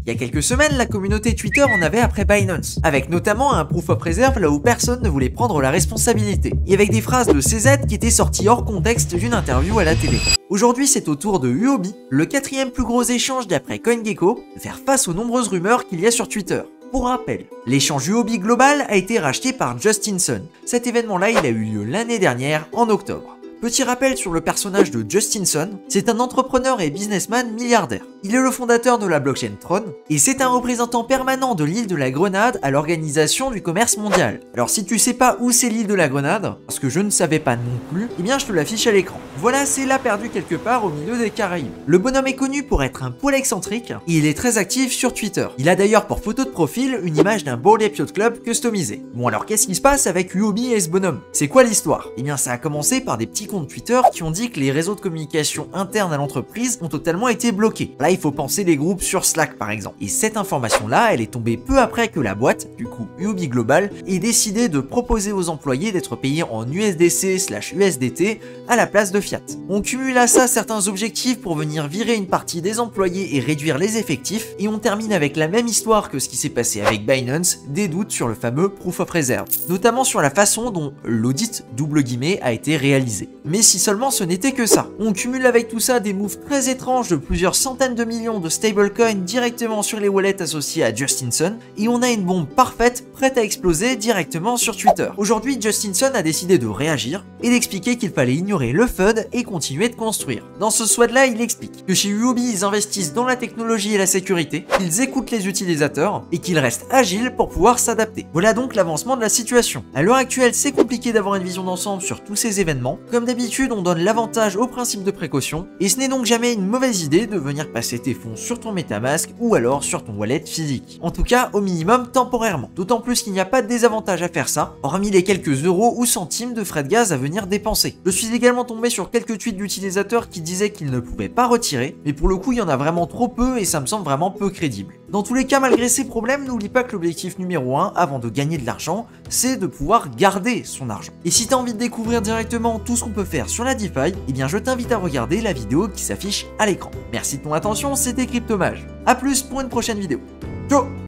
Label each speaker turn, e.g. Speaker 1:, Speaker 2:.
Speaker 1: Il y a quelques semaines, la communauté Twitter en avait après Binance, avec notamment un proof of reserve là où personne ne voulait prendre la responsabilité, et avec des phrases de CZ qui étaient sorties hors contexte d'une interview à la télé. Aujourd'hui, c'est au tour de Huobi, le quatrième plus gros échange d'après CoinGecko, de faire face aux nombreuses rumeurs qu'il y a sur Twitter. Pour rappel, l'échange Huobi Global a été racheté par Justinson. Cet événement-là, il a eu lieu l'année dernière, en octobre. Petit rappel sur le personnage de Justinson, c'est un entrepreneur et businessman milliardaire. Il est le fondateur de la blockchain Tron, et c'est un représentant permanent de l'île de la Grenade à l'Organisation du Commerce Mondial. Alors si tu sais pas où c'est l'île de la Grenade, parce que je ne savais pas non plus, eh bien je te l'affiche à l'écran. Voilà, c'est là perdu quelque part au milieu des Caraïbes. Le bonhomme est connu pour être un poil excentrique, et il est très actif sur Twitter. Il a d'ailleurs pour photo de profil une image d'un Bored Ape Yacht Club customisé. Bon alors qu'est-ce qui se passe avec Huobi et ce bonhomme? C'est quoi l'histoire? Eh bien ça a commencé par des petits comptes Twitter qui ont dit que les réseaux de communication internes à l'entreprise ont totalement été bloqués. Là, il faut penser les groupes sur Slack par exemple. Et cette information-là, elle est tombée peu après que la boîte, du coup Huobi Global, ait décidé de proposer aux employés d'être payés en USDC/USDT à la place de fiat. On cumule à ça certains objectifs pour venir virer une partie des employés et réduire les effectifs, et on termine avec la même histoire que ce qui s'est passé avec Binance, des doutes sur le fameux Proof of Reserve, notamment sur la façon dont l'audit double guillemets a été réalisé. Mais si seulement ce n'était que ça. On cumule avec tout ça des moves très étranges de plusieurs centaines de millions de stablecoins directement sur les wallets associés à Justinson, et on a une bombe parfaite prête à exploser directement sur Twitter. Aujourd'hui, Justinson a décidé de réagir et d'expliquer qu'il fallait ignorer le FUD et continuer de construire. Dans ce SWOT-là, il explique que chez Huobi, ils investissent dans la technologie et la sécurité, qu'ils écoutent les utilisateurs et qu'ils restent agiles pour pouvoir s'adapter. Voilà donc l'avancement de la situation. À l'heure actuelle, c'est compliqué d'avoir une vision d'ensemble sur tous ces événements. Comme d'habitude, on donne l'avantage au principe de précaution, et ce n'est donc jamais une mauvaise idée de venir passer tes fonds sur ton MetaMask ou alors sur ton wallet physique. En tout cas, au minimum temporairement. D'autant plus qu'il n'y a pas de désavantage à faire ça, hormis les quelques euros ou centimes de frais de gaz à venir dépenser. Je suis également tombé sur quelques tweets d'utilisateurs qui disaient qu'ils ne pouvaient pas retirer, mais pour le coup, il y en a vraiment trop peu et ça me semble vraiment peu crédible. Dans tous les cas, malgré ces problèmes, n'oublie pas que l'objectif numéro 1 avant de gagner de l'argent, c'est de pouvoir garder son argent. Et si tu as envie de découvrir directement tout ce qu'on peut faire sur la DeFi, eh bien je t'invite à regarder la vidéo qui s'affiche à l'écran. Merci de ton attention, c'était Cryptomage. A plus pour une prochaine vidéo. Ciao!